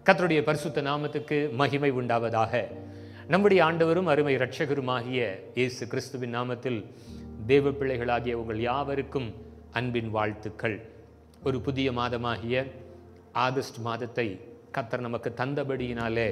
கர்த்தருடைய பரிசுத்த நாமத்துக்கு மகிமை உண்டாவதாக. நம்முடைய ஆண்டவரும் அருமை இரட்சகருமாகிய இயேசு கிறிஸ்துவின் நாமத்தில் தேவ பிள்ளைகளாகிய உங்கள் யாவருக்கும் அன்பின் வாழ்த்துக்கள். ஒரு புதிய மாதமாகிய ஆகஸ்ட் மாதத்தை கர்த்தர் நமக்கு தந்தபடியினாலே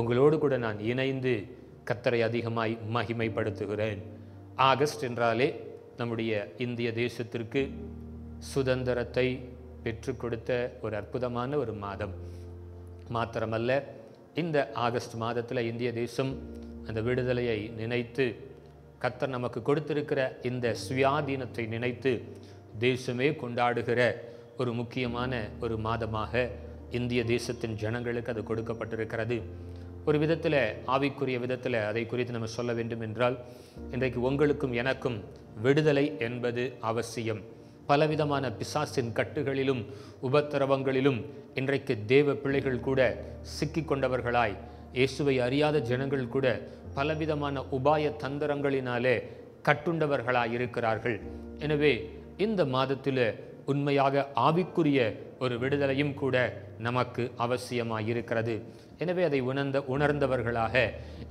உங்களோடு கூட நான் இணைந்து கர்த்தரை அதிகமாய் மகிமைப்படுத்துகிறேன். ஆகஸ்ட் என்றாலே நம்முடைய இந்திய தேசத்திற்கு சுதந்திரத்தை பெற்றுக் கொடுத்த ஒரு அற்புதமான ஒரு மாதம். மாத்திரமல்ல, இந்த ஆகஸ்ட் மாதத்தில் இந்திய தேசம் அந்த விடுதலையை நினைத்து கர்த்தர் நமக்கு கொடுத்திருக்கிற இந்த சுயாதீனத்தை நினைத்து தேசமே கொண்டாடுகிற ஒரு முக்கியமான ஒரு மாதமாக இந்திய தேசத்தின் ஜனங்களுக்கு அது கொடுக்கப்பட்டிருக்கிறது. ஒரு விதத்தில், ஆவிக்குரிய விதத்தில் அதை குறித்து நம்ம சொல்ல வேண்டும் என்றால், இன்றைக்கு உங்களுக்கும் எனக்கும் விடுதலை என்பது அவசியம். பலவிதமான பிசாசின் கட்டுகளிலும் உபத்திரவங்களிலும் இன்றைக்கு தேவ பிள்ளைகள் கூட சிக்கிக்கொண்டவர்களாய், இயேசுவை அறியாத ஜனங்கள் கூட பலவிதமான உபாய தந்திரங்களினாலே கட்டுண்டவர்களாய் இருக்கிறார்கள். எனவே இந்த மாதத்தில் உண்மையாக ஆவிக்குரிய ஒரு விடுதலையும் கூட நமக்கு அவசியமாய் இருக்கிறது. எனவே அதை உணர்ந்தவர்களாக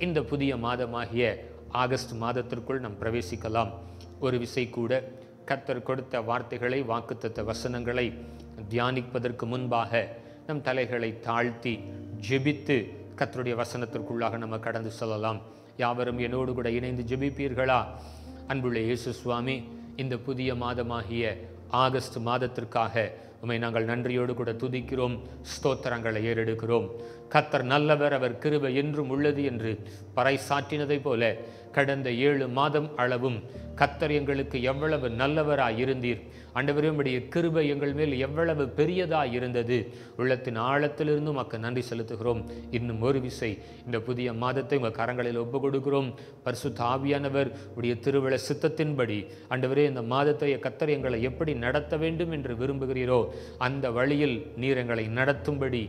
இந்த புதிய மாதமாகிய ஆகஸ்ட் மாதத்திற்குள் நாம் பிரவேசிக்கலாம். ஒரு விசை கூட கர்த்தர் கொடுத்த வார்த்தைகளை, வாக்குத்தத்த வசனங்களை தியானிப்பதற்கு முன்பாக நம் தலைகளை தாழ்த்தி ஜெபித்து கர்த்தருடைய வசனத்திற்குள்ளாக நம்ம கடந்து செல்லலாம். யாவரும் என்னோடு கூட இணைந்து ஜெபிப்பீர்களா? அன்புள்ள இயேசு சுவாமி, இந்த புதிய மாதமாகிய ஆகஸ்ட் மாதத்திற்காக உம்மை நாங்கள் நன்றியோடு கூட துதிக்கிறோம், ஸ்தோத்திரங்களை ஏறெடுக்கிறோம். கர்த்தர் நல்லவர், அவர் கிருபை என்றும் உள்ளது என்று பறைசாற்றினதை போல கடந்த 7 மாதம் அளவும் கர்த்தர் எங்களுக்கு எவ்வளவு நல்லவராய் இருந்தீர். ஆண்டவரே, உம்முடைய கிருபை எங்கள் மேல் எவ்வளவு பெரியதாய் இருந்தது. உள்ளத்தின் ஆழத்திலிருந்து உமக்கு நன்றி செலுத்துகிறோம். இன்னும் ஒரு விசை இந்த புதிய மாதத்தை உங்கள் கரங்களில் ஒப்பு கொடுக்கிறோம். பரிசுத்த ஆவியானவர் உடைய திருவிழ சித்தத்தின்படி ஆண்டவரே, இந்த மாதத்தை கர்த்தர் எங்களை எப்படி நடத்த வேண்டும் என்று விரும்புகிறீரோ அந்த வழியில் நீர் எங்களை நடத்தும்படி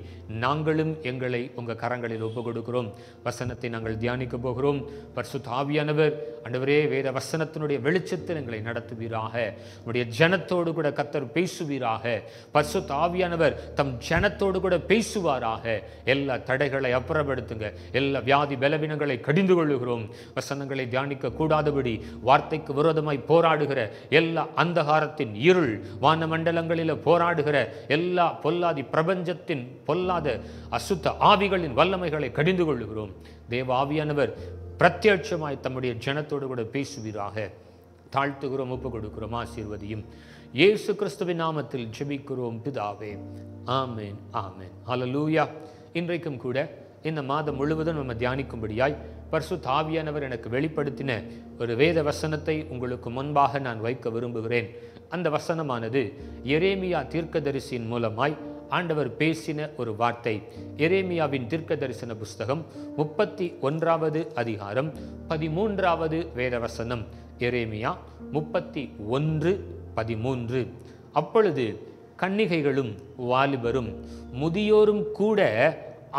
நாங்களும் எங்களை உங்கள் கரங்களில் ஒப்பு கொடுக்கிறோம். வசனத்தை நாங்கள் தியானிக்க போகிறோம். பரிசுத்த ஆவியானவர் ஆண்டவரே, வேத வசனத்தினுடைய வெளிச்சத்தில் எங்களை நடத்துவீராக. உடைய ஜனத்தோடு கூட கர்த்தர் பேசுவீராக. பரிசுத்த ஆவியானவர் தம் ஜனத்தோடு கூட பேசுவாராக. எல்லா தடைகளை அப்புறப்படுத்துங்க. எல்லா வியாதி பலவீனங்களை கடிந்து கொள்ளுகிறோம். வசனங்களை தியானிக்க கூடாதபடி வார்த்தைக்கு விரோதமாய் போராடுகிற எல்லா அந்தகாரத்தின் இருள் வானமண்டலங்களில் போராடுகிற எல்லா பொல்லாதி பிரபஞ்சத்தின் பொல்லாத அசுத்த ஆவிகளின் வல்லமைகளை கடிந்து கொள்ளுகிறோம். தேவ ஆவியானவர் பிரத்யட்சமாய் தம்முடைய ஜனத்தோடு கூட பேசுவீராக. தாழ்த்துகிறோம், ஒப்பு கொடுக்கிறோம். ஆசீர்வதியும். இயேசு கிறிஸ்துவின் நாமத்தில் ஜெபிக்கிறோம் பிதாவே, ஆமென், ஆமென். ஹல்லேலூயா. இன்றைக்கும் கூட இந்த மாதம் முழுவதும் நம்ம தியானிக்கும்படியாய் பரிசுத்த ஆவியானவர் எனக்கு வெளிப்படுத்தின ஒரு வேத வசனத்தை உங்களுக்கு முன்பாக நான் வைக்க விரும்புகிறேன். அந்த வசனமானது எரேமியா தீர்க்கதரிசியின் மூலமாய் ஆண்டவர் பேசின ஒரு வார்த்தை. எரேமியாவின் தீர்க்க தரிசன புஸ்தகம் 31வது அதிகாரம் 13வது வேத வசனம். எரேமியா 31:13. அப்பொழுது கன்னிகைகளும் வாலிபரும் முதியோரும் கூட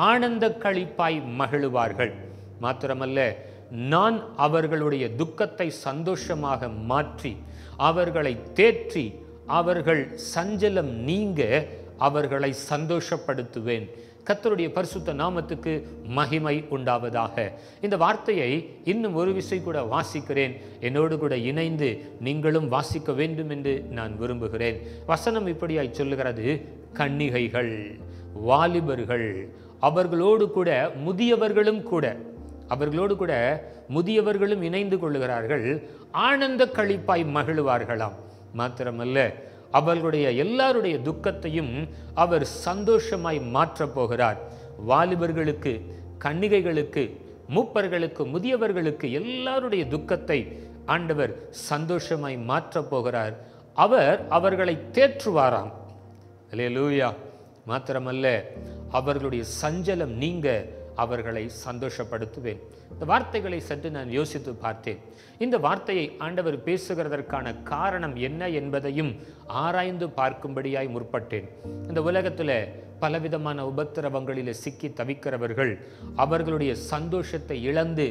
ஆனந்த களிப்பாய் மகிழுவார்கள். மாத்திரமல்ல, நான் அவர்களுடைய துக்கத்தை சந்தோஷமாக மாற்றி அவர்களை தேற்றி அவர்கள் சஞ்சலம் நீங்க அவர்களை சந்தோஷப்படுத்துவேன். கர்த்தருடைய பரிசுத்த நாமத்துக்கு மகிமை உண்டாவதாக. இந்த வார்த்தையை இன்னும் ஒரு விசை கூட வாசிக்கிறேன். என்னோடு கூட இணைந்து நீங்களும் வாசிக்க வேண்டும் என்று நான் விரும்புகிறேன். வசனம் இப்படியாய் சொல்லுகிறது: கன்னிகைகள், வாலிபர்கள், அவர்களோடு கூட முதியவர்களும் இணைந்து கொள்ளுகிறார்கள். ஆனந்த களிப்பாய் மகிழுவார்களாம். மாத்திரமல்ல, அவர்களுடைய எல்லாருடைய துக்கத்தையும் அவர் சந்தோஷமாய் மாற்றப் போகிறார். வாலிபர்களுக்கு, கன்னிகைகளுக்கு, மூப்பர்களுக்கு, முதியவர்களுக்கு எல்லாருடைய துக்கத்தை ஆண்டவர் சந்தோஷமாய் மாற்றப் போகிறார். அவர் அவர்களை தேற்றுவாராம். அல்லேலூயா. மாத்திரமல்ல, அவர்களுடைய சஞ்சலம் நீங்க அவர்களை சந்தோஷப்படுத்துவேன். இந்த வார்த்தைகளை சற்று நான் யோசித்து பார்த்தேன். இந்த வார்த்தையை ஆண்டவர் பேசுகிறதற்கான காரணம் என்ன என்பதையும் ஆராய்ந்து பார்க்கும்படியாய் முற்பட்டேன். இந்த உலகத்தில் பலவிதமான உபத்திரவங்களிலே சிக்கி தவிக்கிறவர்கள் அவர்களுடைய சந்தோஷத்தை இழந்து,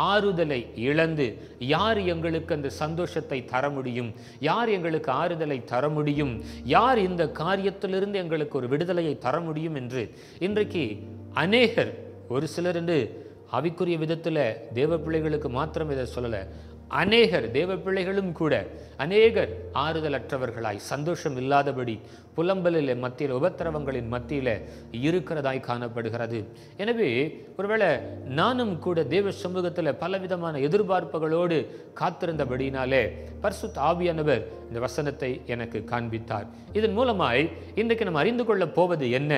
ஆறுதலை இழந்து, யார் எங்களுக்கு அந்த சந்தோஷத்தை தர முடியும், யார் எங்களுக்கு ஆறுதலை தர முடியும், யார் இந்த காரியத்திலிருந்து எங்களுக்கு ஒரு விடுதலையை தர முடியும் என்று இன்றைக்கு அநேகர், ஒரு சிலர் என்று ஆவிக்குரிய விதத்தில் தேவ பிள்ளைகளுக்கு மாத்திரம் இதை சொல்லலை, அநேகர் தேவ பிள்ளைகளும் கூட அநேகர் ஆறுதலற்றவர்களாய், சந்தோஷம் இல்லாதபடி புலம்பலில் மத்தியில், உபத்திரவங்களின் மத்தியில் இருக்கிறதாய் காணப்படுகிறது. எனவே ஒருவேளை நானும் கூட தேவ சமூகத்தில் பலவிதமான எதிர்பார்ப்புகளோடு காத்திருந்தபடினாலே பரிசுத்த ஆவியானவர் இந்த வசனத்தை எனக்கு காண்பித்தார். இதன் மூலமாய் இன்றைக்கு நம்ம அறிந்து கொள்ள போவது என்ன?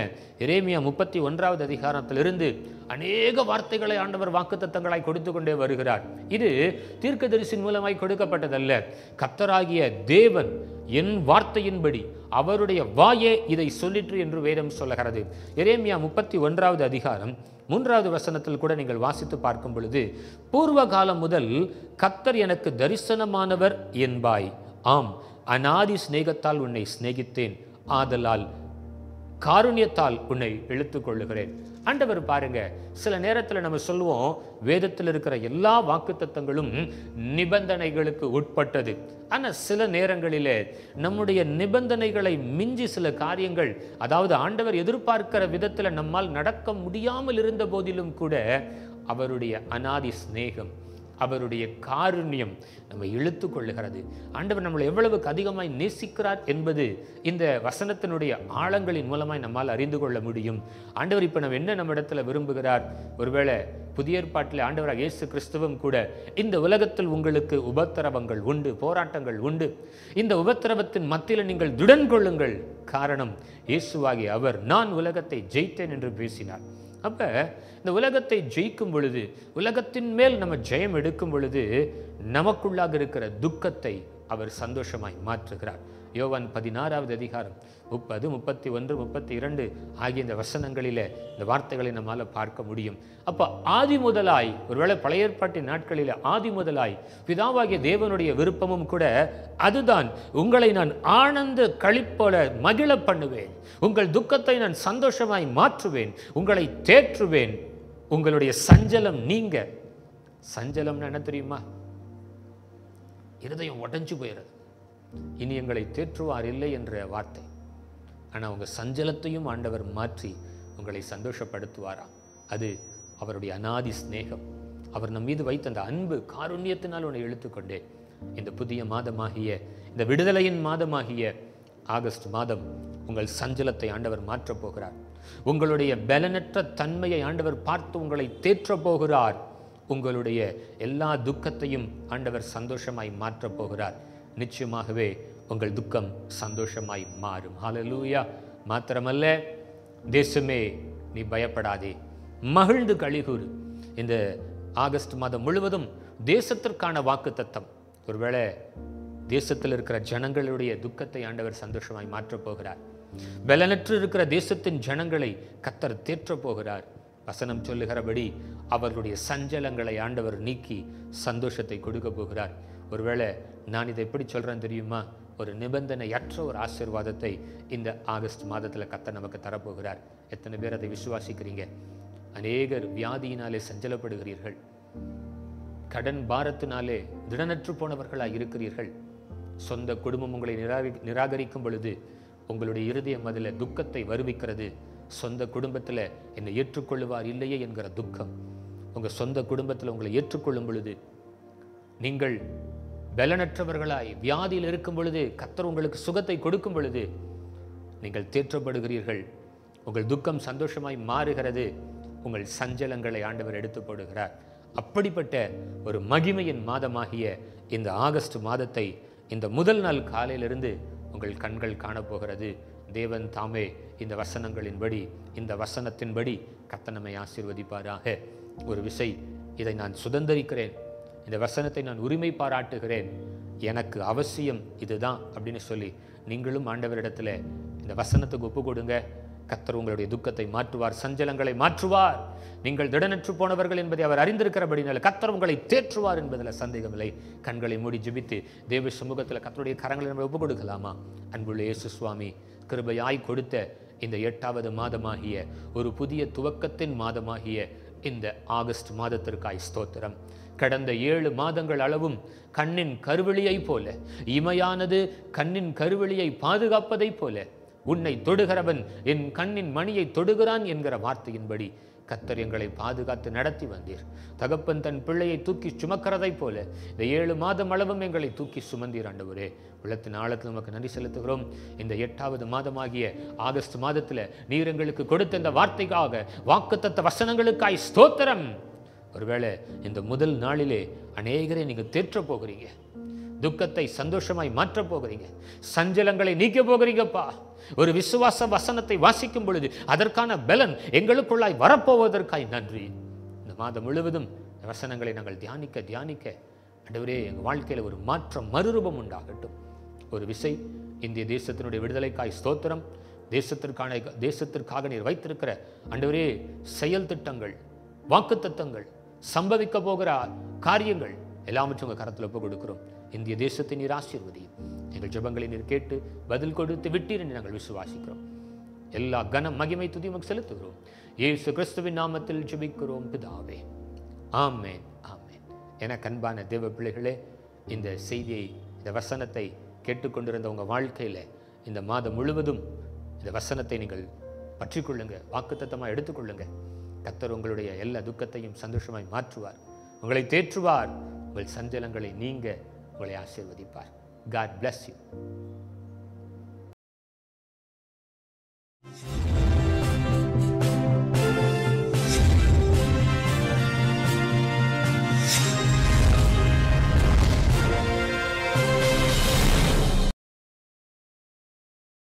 எரேமியா 31வது அதிகாரத்திலிருந்து அநேக வார்த்தைகளை ஆண்டவர் வாக்குத்தத்தங்களாய் கொடுத்து கொண்டே வருகிறார். இது தீர்க்கதரிசியின் மூலமாய் கொடுக்கப்பட்டதல்ல. கர்த்தராகிய தேவன் என் வார்த்தையின்படி அவருடைய வாயே இதை சொல்லிற்று என்று வேதம் சொல்லுகிறது. எரேமியா 31வது அதிகாரம் 3வது வசனத்தில் கூட நீங்கள் வாசித்து பார்க்கும் பொழுது, பூர்வ காலம் முதல் கர்த்தர் எனக்கு தரிசனமானவர் என்பாய். ஆம், அநாதி சிநேகத்தால் உன்னை சிநேகித்தேன், ஆதலால் காருண்யத்தால் உன்னை இழுத்து கொள்ளுகிறேன். ஆண்டவர் பாருங்க, சில நேரத்தில் நம்ம சொல்லுவோம் வேதத்தில் இருக்கிற எல்லா வாக்குத்தத்தங்களும் நிபந்தனைகளுக்கு உட்பட்டது. ஆனால் சில நேரங்களிலே நம்முடைய நிபந்தனைகளை மிஞ்சி சில காரியங்கள், அதாவது ஆண்டவர் எதிர்பார்க்கிற விதத்தில் நம்மால் நடக்க முடியாமல் இருந்த போதிலும் கூட அவருடைய அநாதி சிநேகம், அவருடைய காருண்யம் நம்ம இழுத்து கொள்ளுகிறது. ஆண்டவர் நம்மளை எவ்வளவுக்கு அதிகமாய் நேசிக்கிறார் என்பது இந்த வசனத்தினுடைய ஆழங்களின் மூலமாய் நம்மால் அறிந்து கொள்ள முடியும். ஆண்டவர் இப்போ நம்ம என்ன நம்ம இடத்துல விரும்புகிறார்? ஒருவேளை புதிய ஏற்பாட்டில் ஆண்டவராக இயேசு கிறிஸ்துவும் கூட இந்த உலகத்தில் உங்களுக்கு உபத்திரவங்கள் உண்டு, போராட்டங்கள் உண்டு, இந்த உபத்திரவத்தின் மத்தியில் நீங்கள் திடன் கொள்ளுங்கள், காரணம் இயேசுவாகிய அவர் நான் உலகத்தை ஜெயித்தேன் என்று பேசினார். அப்ப இந்த உலகத்தை ஜெயிக்கும் பொழுது, உலகத்தின் மேல் நம்ம ஜெயம் எடுக்கும் பொழுது நமக்குள்ளாக இருக்கிற துக்கத்தை அவர் சந்தோஷமாய் மாற்றுகிறார். யோவான் 16வது அதிகாரம் 30, 31, 32 ஆகிய இந்த வசனங்களிலே இந்த வார்த்தைகளை நம்மால் பார்க்க முடியும். அப்போ ஆதி முதலாய், ஒருவேளை பழைய ஏற்பாட்டின் நாட்களில் ஆதி முதலாய் பிதாவாகிய தேவனுடைய விருப்பமும் கூட அதுதான், உங்களை நான் ஆனந்த களிப்போல மகிழ பண்ணுவேன், உங்கள் துக்கத்தை நான் சந்தோஷமாய் மாற்றுவேன், உங்களை தேற்றுவேன், உங்களுடைய சஞ்சலம் நீங்க. சஞ்சலம்னு என்ன தெரியுமா? இருதயம் உடைஞ்சு போயிடுறது. இனி எங்களை தேற்றுவார் இல்லை என்ற வார்த்தை. ஆனால் உங்கள் சஞ்சலத்தையும் ஆண்டவர் மாற்றி உங்களை சந்தோஷப்படுத்துவாராம். அது அவருடைய அநாதி சிநேகம். அவர் நம் மீது வைத்த அந்த அன்பு காருண்யத்தினால் உன்னை இழுத்துக்கொண்டே இந்த புதிய மாதமாகிய, இந்த விடுதலையின் மாதமாகிய ஆகஸ்ட் மாதம் உங்கள் சஞ்சலத்தை ஆண்டவர் மாற்றப் போகிறார். உங்களுடைய பலனற்ற தன்மையை ஆண்டவர் பார்த்து உங்களை தேற்றப் போகிறார். உங்களுடைய எல்லா துக்கத்தையும் ஆண்டவர் சந்தோஷமாய் மாற்றப் போகிறார். நிச்சயமாகவே உங்கள் துக்கம் சந்தோஷமாய் மாறும். ஹல்லேலூயா. மாத்திரமல்ல, தேசமே நீ பயப்படாதே, மகிழ்ந்து களிகூறு. இந்த ஆகஸ்ட் மாதம் முழுவதும் தேசத்திற்கான வாக்குத்தத்தம். ஒருவேளை தேசத்தில் இருக்கிற ஜனங்களுடைய துக்கத்தை ஆண்டவர் சந்தோஷமாய் மாற்றப் போகிறார். பலனற்று இருக்கிற தேசத்தின் ஜனங்களை கர்த்தர் தேற்றப் போகிறார். வசனம் சொல்லுகிறபடி அவர்களுடைய சஞ்சலங்களை ஆண்டவர் நீக்கி சந்தோஷத்தை கொடுக்க போகிறார். ஒருவேளை நான் இதை எப்படி சொல்கிறேன் தெரியுமா? ஒரு நிபந்தனையற்ற ஒரு ஆசீர்வாதத்தை இந்த ஆகஸ்ட் மாதத்தில் கர்த்தர் நமக்கு தரப்போகிறார். எத்தனை பேர் அதை விசுவாசிக்கிறீங்க? அநேகர் வியாதியினாலே சஞ்சலப்படுகிறீர்கள், கடன் பாரத்தினாலே திடனற்று போனவர்களாக இருக்கிறீர்கள். சொந்த குடும்பம் உங்களை நிராகரிக்கும் பொழுது உங்களுடைய இருதயம் அதில் துக்கத்தை வருவிக்கிறது. சொந்த குடும்பத்தில் என்னை ஏற்றுக்கொள்ளுவார் இல்லையே என்கிற துக்கம். உங்கள் சொந்த குடும்பத்தில் உங்களை ஏற்றுக்கொள்ளும் பொழுது, நீங்கள் பலனற்றவர்களாய் வியாதியில் இருக்கும் பொழுது கர்த்தர் உங்களுக்கு சுகத்தை கொடுக்கும் பொழுது நீங்கள் தேற்றப்படுகிறீர்கள். உங்கள் துக்கம் சந்தோஷமாய் மாறுகிறது. உங்கள் சஞ்சலங்களை ஆண்டவர் எடுத்து போடுகிறார். அப்படிப்பட்ட ஒரு மகிமையின் மாதமாகிய இந்த ஆகஸ்ட் மாதத்தை இந்த முதல் நாள் காலையிலிருந்து உங்கள் கண்கள் காணப்போகிறது. தேவன் தாமே இந்த வசனங்களின்படி, இந்த வசனத்தின்படி கர்த்தர் நம்மை ஆசீர்வதிப்பாராக. ஒரு விசை இதை நான் சுதந்திரிக்கிறேன், இந்த வசனத்தை நான் உரிமை பாராட்டுகிறேன், எனக்கு அவசியம் இதுதான் அப்படின்னு சொல்லி நீங்களும் ஆண்டவரிடத்தில் இந்த வசனத்துக்கு ஒப்பு கொடுங்க. கர்த்தர் உங்களுடைய துக்கத்தை மாற்றுவார், சஞ்சலங்களை மாற்றுவார். நீங்கள் திடனற்று போனவர்கள் என்பதை அவர் அறிந்திருக்கிறபடினால கர்த்தர் உங்களை தேற்றுவார் என்பதில் சந்தேகமில்லை. கண்களை மூடி ஜெபித்து தேவ சமூகத்தில் கர்த்தருடைய கரங்களை நம்ம ஒப்பு கொடுக்கலாமா? அன்புள்ள இயேசு சுவாமி, கிருபையாய் கொடுத்த இந்த 8வது மாதமாகிய ஒரு புதிய துவக்கத்தின் மாதமாகிய இந்த ஆகஸ்ட் மாதத்திற்காய் ஸ்தோத்திரம். கடந்த 7 மாதங்கள் அளவும் கண்ணின் கருவெளியை போல, இமையானது கண்ணின் கருவெளியை பாதுகாப்பதைப் போல, உன்னை தொடுகிறவன் என் கண்ணின் மணியை தொடுகிறான் என்கிற வார்த்தையின்படி கர்த்தர் எங்களை பாதுகாத்து நடத்தி வந்தீர். தகப்பன் தன் பிள்ளையை தூக்கி சுமக்கிறதைப் போல இந்த 7 மாதம் அளவும் எங்களை தூக்கி சுமந்தீர் ஆண்டவரே. உள்ளத்தின் ஆழத்தில் நமக்கு நன்றி செலுத்துகிறோம். இந்த 8வது மாதமாகிய ஆகஸ்ட் மாதத்தில் நீர் எங்களுக்கு கொடுத்த இந்த வார்த்தைக்காக, வாக்குத்தத்த வசனங்களுக்காய் ஸ்தோத்திரம். ஒருவேளை இந்த முதல் நாளிலே அநேகரை நீங்க தேற்றப் போகிறீங்க, துக்கத்தை சந்தோஷமாய் மாற்றப் போகிறீங்க, சஞ்சலங்களை நீக்க போகிறீங்கப்பா. ஒரு விசுவாச வசனத்தை வாசிக்கும் பொழுது அதற்கான பலன் எங்களுக்குள்ளாய் வரப்போவதற்காய் நன்றி. இந்த மாதம் முழுவதும் வசனங்களை நாங்கள் தியானிக்க ஆண்டவரே எங்கள் வாழ்க்கையில் ஒரு மாற்றம், மறுரூபம் உண்டாகட்டும். ஒரு விசை இந்திய தேசத்தினுடைய விடுதலைக்காய் ஸ்தோத்திரம். தேசத்திற்காக நீர் வைத்திருக்கிற ஆண்டவரே செயல் திட்டங்கள், வாக்குத்தத்தங்கள், சம்பவிக்க போகிற காரியங்கள் எல்லாவற்றும் உங்கள் கரத்தில் ஒப்பு கொடுக்கிறோம். இந்திய தேசத்தை நீர் ஆசீர்வதியும். எங்கள் ஜெபங்களை நீர் கேட்டு பதில் கொடுத்து விட்டீர் என்று நாங்கள் விசுவாசிக்கிறோம். எல்லா கன மகிமை துதி உமக்கு செலுத்துகிறோம். இயேசு கிறிஸ்துவின் நாமத்தில் ஜெபிக்கிறோம் பிதாவே, ஆமென், ஆமென். என அன்பான தேவ பிள்ளைகளே, இந்த செய்தியை, இந்த வசனத்தை கேட்டுக்கொண்டிருந்த உங்கள் வாழ்க்கையில் இந்த மாதம் முழுவதும் இந்த வசனத்தை நீங்கள் பற்றிக்கொள்ளுங்க, வாக்குத்தத்தமாக எடுத்துக்கொள்ளுங்க. கர்த்தர் உங்களுடைய எல்லா துக்கத்தையும் சந்தோஷமாய் மாற்றுவார், உங்களை தேற்றுவார், உங்கள் சஞ்சலங்களை நீங்க உங்களை ஆசீர்வதிப்பார். God bless you.